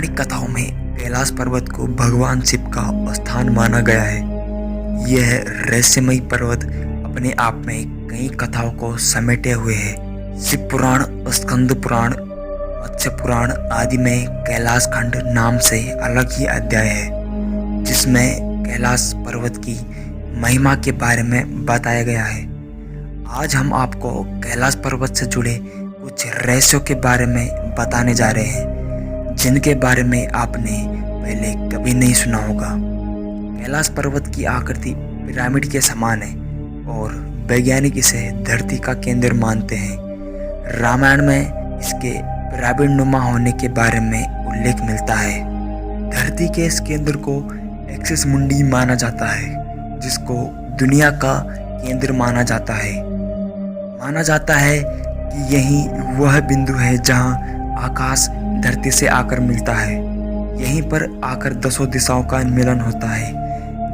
पौराणिक कथाओं में कैलाश पर्वत को भगवान शिव का स्थान माना गया है। यह रहस्यमयी पर्वत अपने आप में कई कथाओं को समेटे हुए है। शिव पुराण, स्कंद पुराण, मत्स्य पुराण आदि में कैलाश खंड नाम से अलग ही अध्याय है, जिसमें कैलाश पर्वत की महिमा के बारे में बताया गया है। आज हम आपको कैलाश पर्वत से जुड़े कुछ रहस्यों के बारे में बताने जा रहे हैं, जिनके बारे में आपने पहले कभी नहीं सुना होगा। कैलाश पर्वत की आकृति पिरामिड के समान है और वैज्ञानिक इसे धरती का केंद्र मानते हैं। रामायण में इसके पिरामिड नुमा होने के बारे में उल्लेख मिलता है। धरती के इस केंद्र को एक्सिस मुंडी माना जाता है, जिसको दुनिया का केंद्र माना जाता है। माना जाता है कि यही वह बिंदु है जहां आकाश धरती से आकर मिलता है। यहीं पर आकर दसों दिशाओं का मिलन होता है।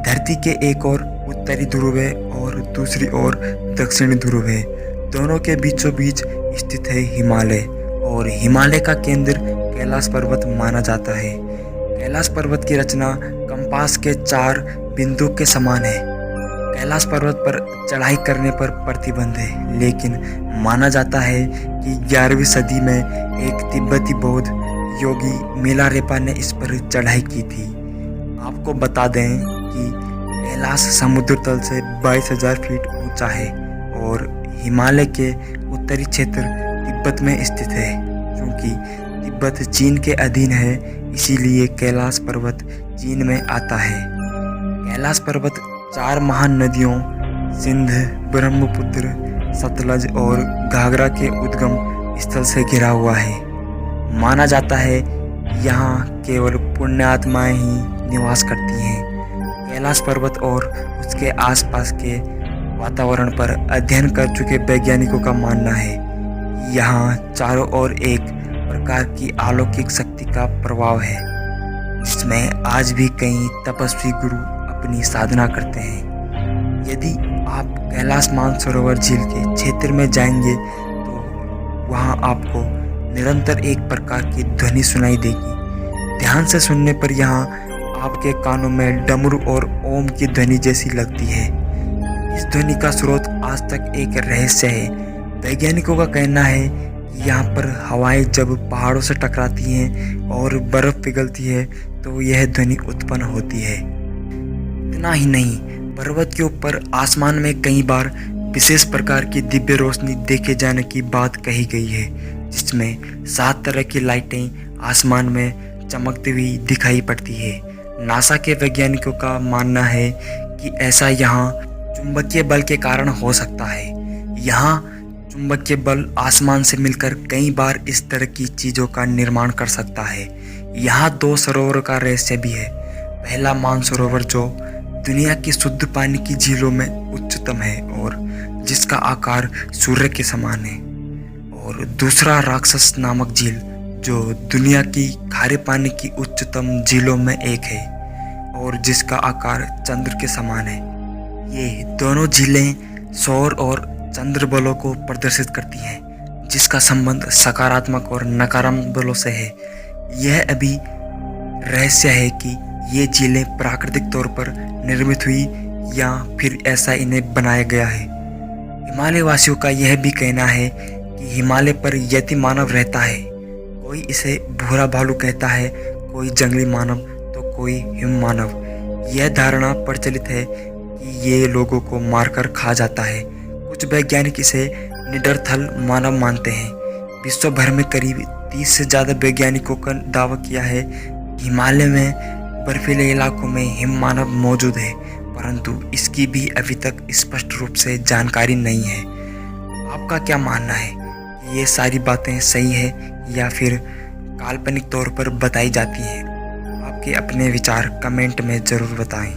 धरती के एक ओर उत्तरी ध्रुव है और दूसरी ओर दक्षिणी ध्रुव है। दोनों के बीचों बीच स्थित है हिमालय, और हिमालय का केंद्र कैलाश पर्वत माना जाता है। कैलाश पर्वत की रचना कंपास के 4 बिंदु के समान है। कैलाश पर्वत पर चढ़ाई करने पर प्रतिबंध है, लेकिन माना जाता है कि 11वीं सदी में एक तिब्बती बौद्ध योगी मिलारेपा ने इस पर चढ़ाई की थी। आपको बता दें कि कैलाश समुद्र तल से 22,000 फीट ऊंचा है और हिमालय के उत्तरी क्षेत्र तिब्बत में स्थित है। क्योंकि तिब्बत चीन के अधीन है, इसीलिए कैलाश पर्वत चीन में आता है। कैलाश पर्वत 4 महान नदियों सिंध, ब्रह्मपुत्र, सतलज और घाघरा के उद्गम स्थल से घिरा हुआ है। माना जाता है यहाँ केवल पुण्यात्माएं ही निवास करती हैं। कैलाश पर्वत और उसके आसपास के वातावरण पर अध्ययन कर चुके वैज्ञानिकों का मानना है कि यहाँ चारों ओर एक प्रकार की अलौकिक शक्ति का प्रभाव है, जिसमें आज भी कई तपस्वी गुरु अपनी साधना करते हैं। यदि आप कैलाश मानसरोवर झील के क्षेत्र में जाएंगे तो वहां आपको निरंतर एक प्रकार की ध्वनि सुनाई देगी। ध्यान से सुनने पर यहाँ आपके कानों में डमरू और ओम की ध्वनि जैसी लगती है। इस ध्वनि का स्रोत आज तक एक रहस्य है। वैज्ञानिकों का कहना है कि यहाँ पर हवाएं जब पहाड़ों से टकराती हैं और बर्फ पिघलती है तो यह ध्वनि उत्पन्न होती है। इतना ही नहीं, पर्वत के ऊपर आसमान में कई बार विशेष प्रकार की दिव्य रोशनी देखे जाने की बात कही गई है, जिसमें 7 तरह की लाइटें आसमान में चमकती हुई दिखाई पड़ती है। नासा के वैज्ञानिकों का मानना है कि ऐसा यहाँ चुंबकीय बल के कारण हो सकता है। यहाँ चुंबकीय बल आसमान से मिलकर कई बार इस तरह की चीज़ों का निर्माण कर सकता है। यहाँ 2 सरोवरों का रहस्य भी है। पहला मानसरोवर जो दुनिया की शुद्ध पानी की झीलों में उच्चतम है और जिसका आकार सूर्य के समान है, और दूसरा राक्षस नामक झील जो दुनिया की खारे पानी की उच्चतम झीलों में एक है और जिसका आकार चंद्र के समान है। ये दोनों झीलें सौर और चंद्र बलों को प्रदर्शित करती हैं, जिसका संबंध सकारात्मक और नकारात्मक बलों से है। यह अभी रहस्य है कि ये झीलें प्राकृतिक तौर पर निर्मित हुई या फिर ऐसा इन्हें बनाया गया है। हिमालय वासियों का यह भी कहना है कि हिमालय पर यति मानव रहता है। कोई इसे भूरा भालू कहता है, कोई जंगली मानव तो कोई हिम मानव। यह धारणा प्रचलित है कि ये लोगों को मारकर खा जाता है। कुछ वैज्ञानिक इसे निडर थल मानव मानते हैं। विश्व भर में करीब 30 से ज़्यादा वैज्ञानिकों का दावा किया है कि हिमालय में बर्फीले इलाकों में हिम मानव मौजूद है, परंतु इसकी भी अभी तक स्पष्ट रूप से जानकारी नहीं है। आपका क्या मानना है कि ये सारी बातें सही है या फिर काल्पनिक तौर पर बताई जाती हैं? आपके अपने विचार कमेंट में ज़रूर बताएं।